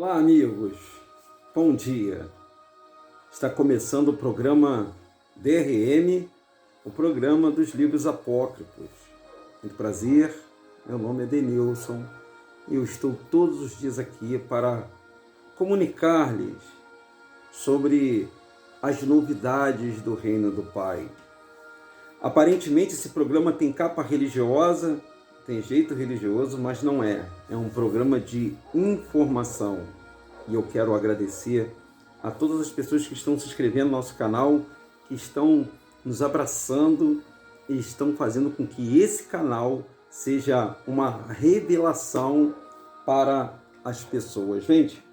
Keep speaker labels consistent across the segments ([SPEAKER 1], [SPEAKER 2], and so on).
[SPEAKER 1] Olá, amigos. Bom dia. Está começando o programa DRM, o programa dos livros apócrifos. Muito prazer, meu nome é Denilson e eu estou todos os dias aqui para comunicar-lhes sobre as novidades do Reino do Pai. Aparentemente esse programa tem capa religiosa, tem jeito religioso, mas não é. É um programa de informação. E eu quero agradecer a todas as pessoas que estão se inscrevendo no nosso canal, que estão nos abraçando e estão fazendo com que esse canal seja uma revelação para as pessoas. Gente,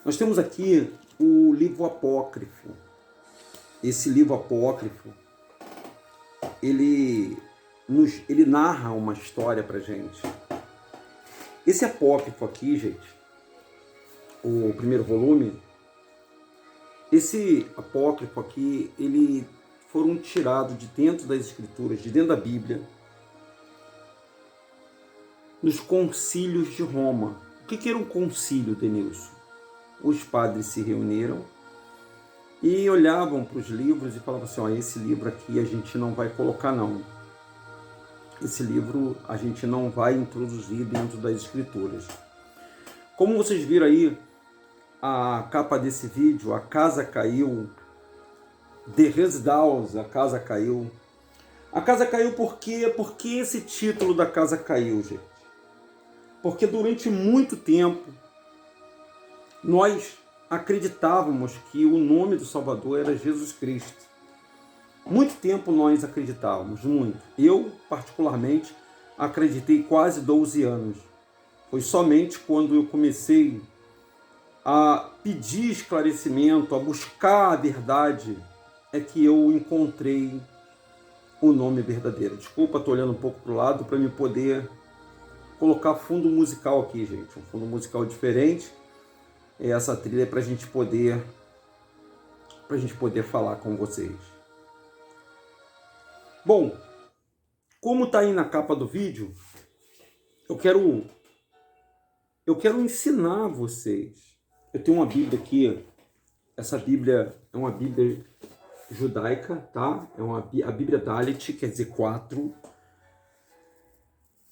[SPEAKER 1] nós temos aqui o livro apócrifo. Esse livro apócrifo, ele narra uma história para gente. Esse apócrifo aqui, gente, o primeiro volume, esse apócrifo aqui, ele foram tirados de dentro das escrituras, de dentro da Bíblia, nos concílios de Roma. O que era um concílio, Denilson? Os padres se reuniram e olhavam para os livros e falavam assim, esse livro aqui a gente não vai colocar não. Esse livro a gente não vai introduzir dentro das escrituras. Como vocês viram aí, a capa desse vídeo, a casa caiu, The Residence, a casa caiu. A casa caiu por quê? Por que esse título da casa caiu, gente? Porque durante muito tempo, nós acreditávamos que o nome do Salvador era Jesus Cristo. Muito tempo nós acreditávamos, muito. Eu, particularmente, acreditei quase 12 anos. Foi somente quando eu comecei a pedir esclarecimento, a buscar a verdade, é que eu encontrei o nome verdadeiro. Desculpa, estou olhando um pouco para o lado para me poder colocar fundo musical aqui, gente. Um fundo musical diferente. Essa trilha é para a gente poder falar com vocês. Bom, como está aí na capa do vídeo, eu quero ensinar vocês. Eu tenho uma Bíblia aqui. Essa Bíblia é uma Bíblia judaica, tá? É a Bíblia Dalet, quer dizer 4.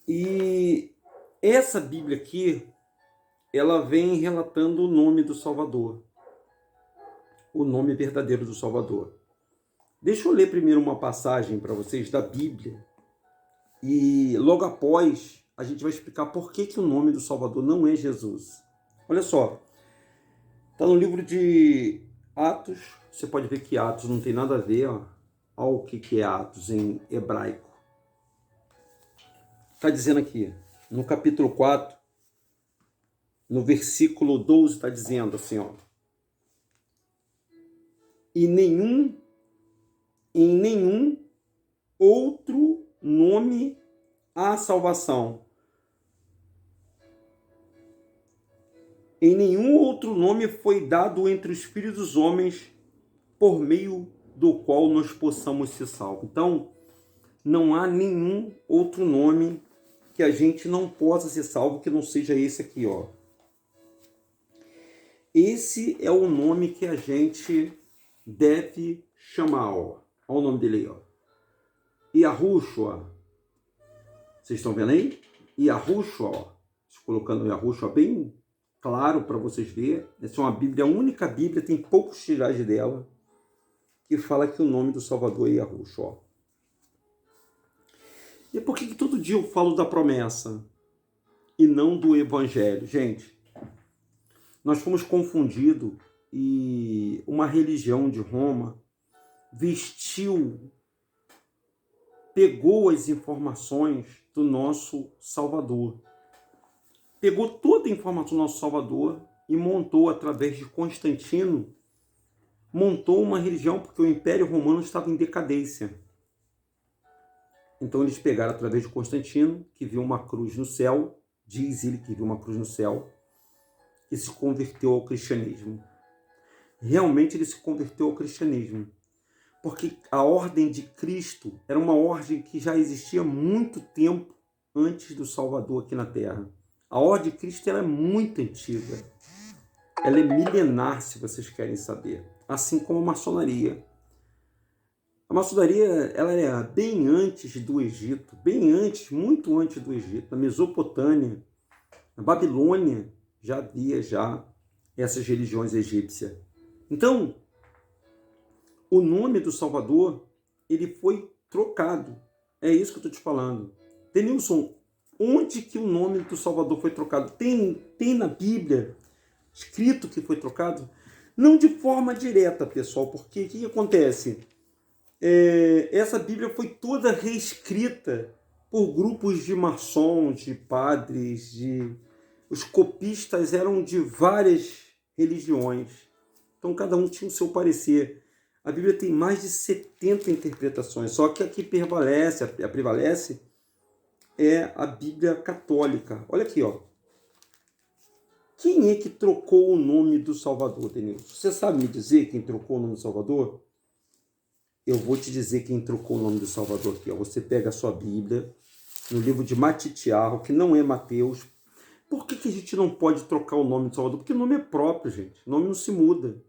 [SPEAKER 1] E essa Bíblia aqui, ela vem relatando o nome do Salvador. O nome verdadeiro do Salvador. Deixa eu ler primeiro uma passagem para vocês da Bíblia. E logo após, a gente vai explicar por que o nome do Salvador não é Jesus. Olha só. Está no livro de Atos. Você pode ver que Atos não tem nada a ver. Olha o que é Atos em hebraico. Está dizendo aqui, no capítulo 4, no versículo 12, está dizendo assim, em nenhum outro nome há salvação. Em nenhum outro nome foi dado entre os filhos dos homens por meio do qual nós possamos ser salvos. Então, não há nenhum outro nome que a gente não possa ser salvo que não seja esse aqui, Esse é o nome que a gente deve chamar, Olha o nome dele aí, Yahushua. Vocês estão vendo aí? Yahushua, Estou colocando Yahushua bem claro para vocês verem. Essa é uma Bíblia, a única Bíblia, tem poucos tiragens dela, que fala que o nome do Salvador é Yahushua. E por que todo dia eu falo da promessa e não do Evangelho? Gente, nós fomos confundidos e uma religião de Roma pegou as informações do nosso Salvador. Pegou toda a informação do nosso Salvador e montou, através de Constantino, montou uma religião, porque o Império Romano estava em decadência. Então eles pegaram, através de Constantino, que viu uma cruz no céu, diz ele que viu uma cruz no céu, e se converteu ao cristianismo. Realmente ele se converteu ao cristianismo. Porque a ordem de Cristo era uma ordem que já existia há muito tempo antes do Salvador aqui na Terra. A Ordem de Cristo ela é muito antiga. Ela é milenar, se vocês querem saber. Assim como a maçonaria. A maçonaria ela é bem antes do Egito, bem antes, muito antes do Egito, na Mesopotâmia, na Babilônia, já havia essas religiões egípcias. Então, o nome do Salvador, ele foi trocado. É isso que eu estou te falando. Denilson, onde que o nome do Salvador foi trocado? Tem na Bíblia escrito que foi trocado? Não de forma direta, pessoal, porque o que acontece? Essa Bíblia foi toda reescrita por grupos de maçons, de padres, os copistas eram de várias religiões. Então cada um tinha o seu parecer. A Bíblia tem mais de 70 interpretações, só que a que prevalece é a Bíblia católica. Olha aqui, ó. Quem é que trocou o nome do Salvador, Denilson? Você sabe me dizer quem trocou o nome do Salvador? Eu vou te dizer quem trocou o nome do Salvador aqui. Ó. Você pega a sua Bíblia, no livro de Matitiarro, que não é Mateus. Por que a gente não pode trocar o nome do Salvador? Porque o nome é próprio, gente. O nome não se muda.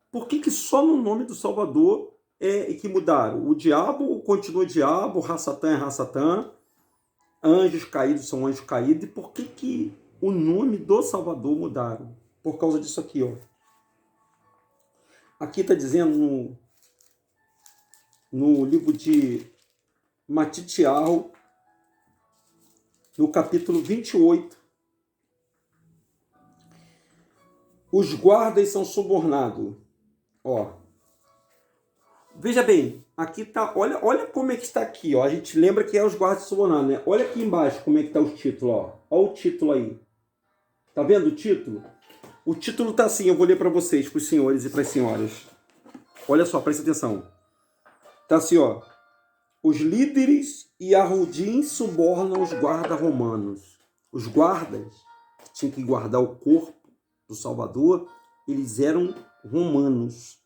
[SPEAKER 1] Por que só no nome do Salvador é que mudaram? O diabo continua diabo, Rassatã é Rassatã, anjos caídos são anjos caídos. E por que o nome do Salvador mudaram? Por causa disso aqui, ó. Aqui está dizendo no livro de Matitiarro, no capítulo 28, os guardas são subornados. Ó, veja bem, aqui tá, olha como é que está aqui, ó. A gente lembra que é os guardas subornados, né? Olha aqui embaixo como é que está o título, ó. Olha o título aí. Tá vendo o título? O título tá assim, eu vou ler para vocês, para os senhores e para as senhoras. Olha só, presta atenção. Tá assim, ó. Os líderes e arrudins subornam os guardas romanos. Os guardas, que tinham que guardar o corpo do Salvador, eles eram romanos.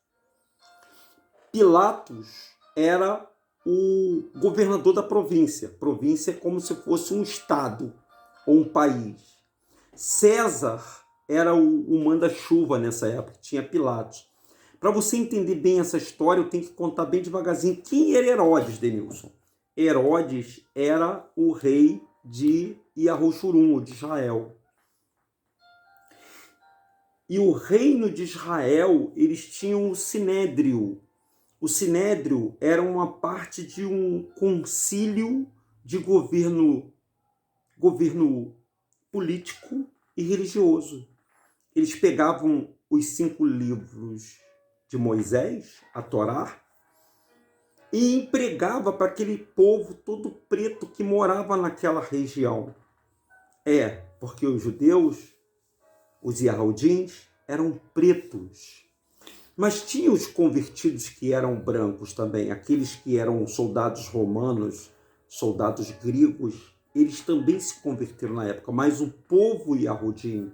[SPEAKER 1] Pilatos era o governador da província. Província é como se fosse um estado ou um país. César era o manda-chuva nessa época, tinha Pilatos. Para você entender bem essa história, eu tenho que contar bem devagarzinho. Quem era Herodes, Denilson? Herodes era o rei de Iarochurum, de Israel. E o reino de Israel, eles tinham o Sinédrio. O Sinédrio era uma parte de um concílio de governo político e religioso. Eles pegavam os 5 livros de Moisés, a Torá, e empregava para aquele povo todo preto que morava naquela região. Porque os judeus, os Yahudins, eram pretos. Mas tinha os convertidos que eram brancos também, aqueles que eram soldados romanos, soldados gregos, eles também se converteram na época. Mas o povo Yahudim,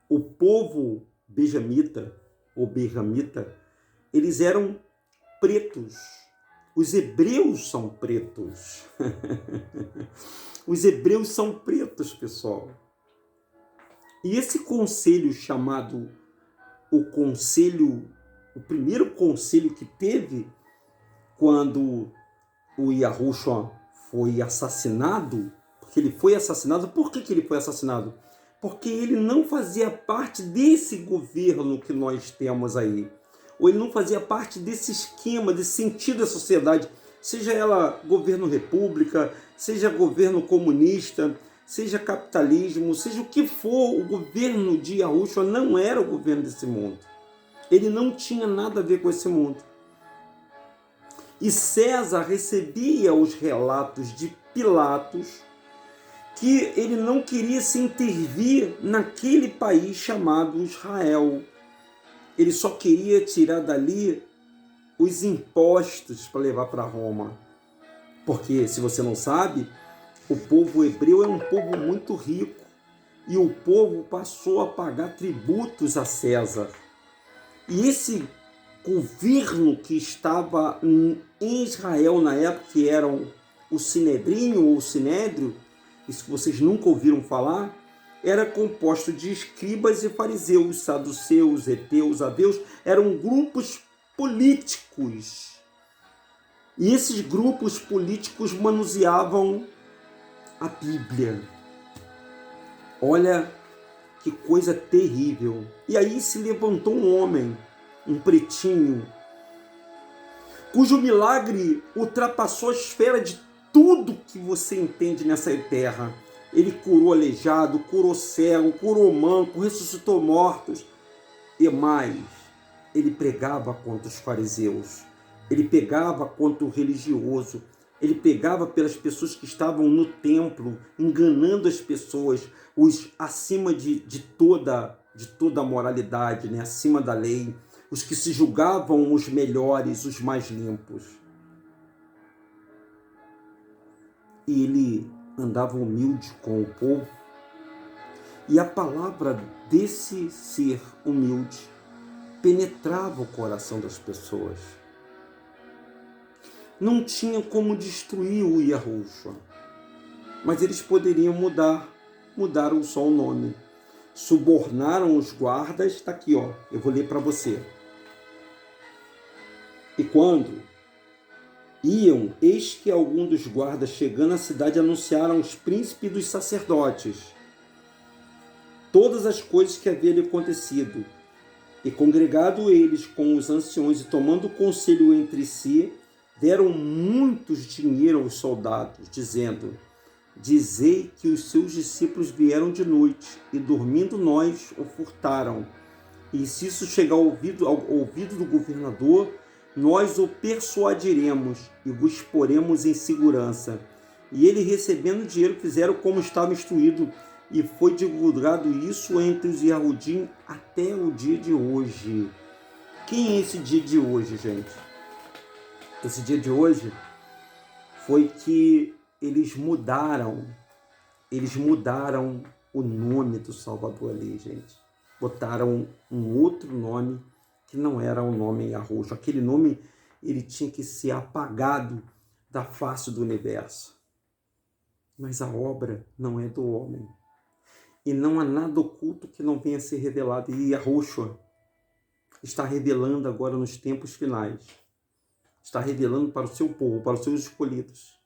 [SPEAKER 1] o povo benjamita, ou berramita, eles eram pretos. Os hebreus são pretos. Os hebreus são pretos, pessoal. E esse conselho chamado o primeiro conselho que teve quando o Yahushua foi assassinado, porque ele foi assassinado. Por que ele foi assassinado? Porque ele não fazia parte desse governo que nós temos aí. Ou ele não fazia parte desse esquema, desse sentido da sociedade, seja ela governo república, seja governo comunista, seja capitalismo, seja o que for, o governo de Yahushua não era o governo desse mundo. Ele não tinha nada a ver com esse mundo. E César recebia os relatos de Pilatos que ele não queria se intervir naquele país chamado Israel. Ele só queria tirar dali os impostos para levar para Roma. Porque, se você não sabe, o povo hebreu é um povo muito rico e o povo passou a pagar tributos a César. E esse governo que estava em Israel na época, que eram o Sinedrinho ou o Sinédrio, isso que vocês nunca ouviram falar, era composto de escribas e fariseus, saduceus, heteus, ateus, eram grupos políticos. E esses grupos políticos manuseavam a Bíblia. Olha que coisa terrível. E aí se levantou um homem, um pretinho, cujo milagre ultrapassou a esfera de tudo que você entende nessa terra. Ele curou aleijado, curou cego, curou manco, ressuscitou mortos. E mais, ele pregava contra os fariseus, ele pegava contra o religioso, ele pegava pelas pessoas que estavam no templo, enganando as pessoas, os acima de toda a moralidade, né? Acima da lei, os que se julgavam os melhores, os mais limpos. E ele andava humilde com o povo, e a palavra desse ser humilde penetrava o coração das pessoas. Não tinha como destruir o Yahushua, mas eles poderiam mudaram só o nome. Subornaram os guardas, está aqui, ó, eu vou ler para você. E quando iam, eis que algum dos guardas, chegando à cidade, anunciaram aos príncipes dos sacerdotes todas as coisas que haviam lhe acontecido. E congregado eles com os anciões e tomando conselho entre si, deram muitos dinheiro aos soldados, dizendo: dizei que os seus discípulos vieram de noite, e dormindo nós o furtaram. E se isso chegar ao ouvido do governador, nós o persuadiremos e vos poremos em segurança. E ele, recebendo dinheiro, fizeram como estava instruído, e foi divulgado isso entre os Yahudim até o dia de hoje. Quem é esse dia de hoje, gente? Esse dia de hoje foi que eles mudaram o nome do Salvador ali, gente. Botaram um outro nome que não era o nome Yahushua. Aquele nome, ele tinha que ser apagado da face do universo. Mas a obra não é do homem. E não há nada oculto que não venha a ser revelado. E Yahushua está revelando agora nos tempos finais. Está revelando para o seu povo, para os seus escolhidos,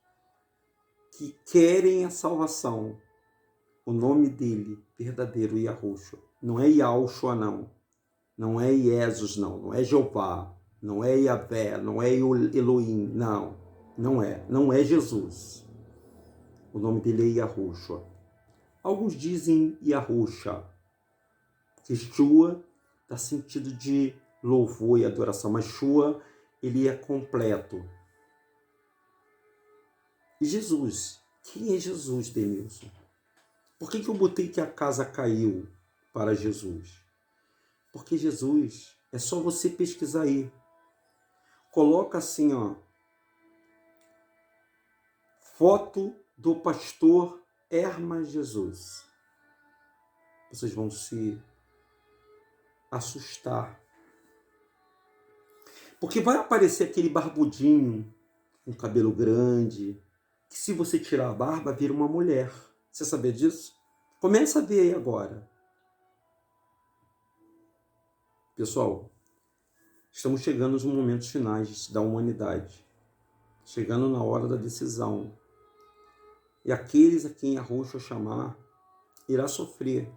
[SPEAKER 1] que querem a salvação. O nome dele, verdadeiro, Yahushua. Não é Yahushua, não. Não é Jesus, não. Não é Jeová. Não é Yahvé. Não é Elohim. Não. Não é. Não é Jesus. O nome dele é Yahushua. Alguns dizem Yahushua. Que Shua dá sentido de louvor e adoração. Mas Shua, ele é completo. E Jesus? Quem é Jesus, Denilson? Por que eu botei que a casa caiu para Jesus? Porque Jesus, é só você pesquisar aí. Coloca assim, ó. Foto do pastor Hermas Jesus. Vocês vão se assustar. Porque vai aparecer aquele barbudinho, com cabelo grande, que se você tirar a barba, vira uma mulher. Você sabia disso? Começa a ver aí agora. Pessoal, estamos chegando nos momentos finais da humanidade. Chegando na hora da decisão. E aqueles a quem Yahushua chamar, irá sofrer.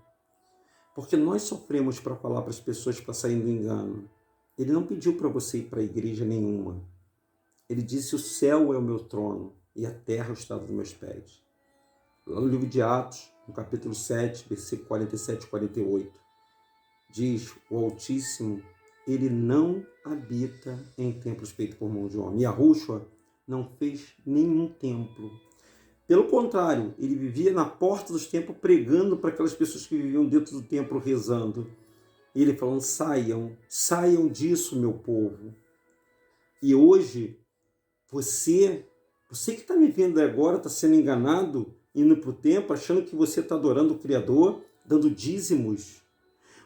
[SPEAKER 1] Porque nós sofremos para falar para as pessoas para sair do engano. Ele não pediu para você ir para a igreja nenhuma. Ele disse: o céu é o meu trono e a terra é o estado dos meus pés. Lá no livro de Atos, no capítulo 7, versículo 47 e 48, diz: o Altíssimo, ele não habita em templos feitos por mão de homem. Yahushua não fez nenhum templo. Pelo contrário, ele vivia na porta dos templos pregando para aquelas pessoas que viviam dentro do templo rezando. E ele falando: saiam disso, meu povo. E hoje, você que está me vendo agora, está sendo enganado, indo para o templo, achando que você está adorando o Criador, dando dízimos.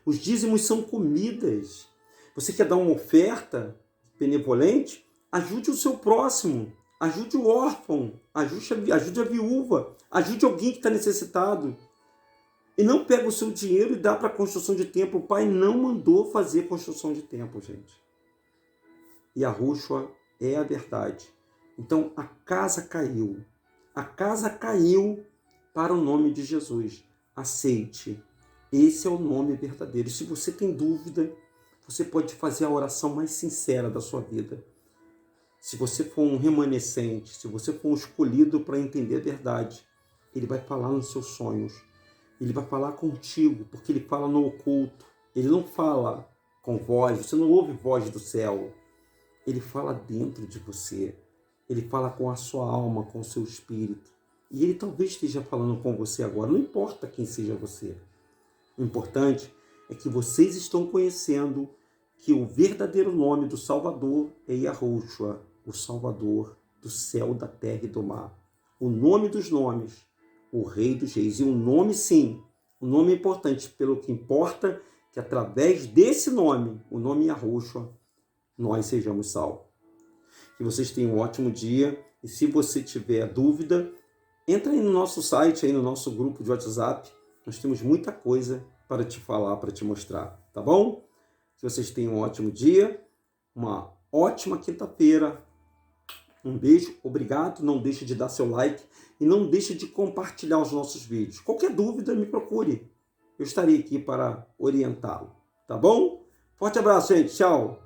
[SPEAKER 1] Os dízimos são comidas. Você quer dar uma oferta benevolente? Ajude o seu próximo. Ajude o órfão, ajude a viúva, ajude alguém que está necessitado. E não pega o seu dinheiro e dá para a construção de templo. O pai não mandou fazer construção de templo, gente. E Yahushua é a verdade. Então a casa caiu. A casa caiu para o nome de Jesus. Aceite. Esse é o nome verdadeiro. Se você tem dúvida, você pode fazer a oração mais sincera da sua vida. Se você for um remanescente, se você for um escolhido para entender a verdade, ele vai falar nos seus sonhos. Ele vai falar contigo, porque ele fala no oculto. Ele não fala com voz, você não ouve voz do céu. Ele fala dentro de você. Ele fala com a sua alma, com o seu espírito. E ele talvez esteja falando com você agora. Não importa quem seja você. O importante é que vocês estão conhecendo que o verdadeiro nome do Salvador é Yahushua, o Salvador do céu, da terra e do mar. O nome dos nomes, o Rei dos Reis. E o nome, sim, o nome é importante, pelo que importa que através desse nome, o nome Yahushua, nós sejamos salvos. Que vocês tenham um ótimo dia. E se você tiver dúvida, entra aí no nosso site, aí no nosso grupo de WhatsApp. Nós temos muita coisa para te falar, para te mostrar, tá bom? Que vocês tenham um ótimo dia, uma ótima quinta-feira. Um beijo, obrigado. Não deixe de dar seu like e não deixe de compartilhar os nossos vídeos. Qualquer dúvida, me procure. Eu estarei aqui para orientá-lo, tá bom? Forte abraço, gente. Tchau.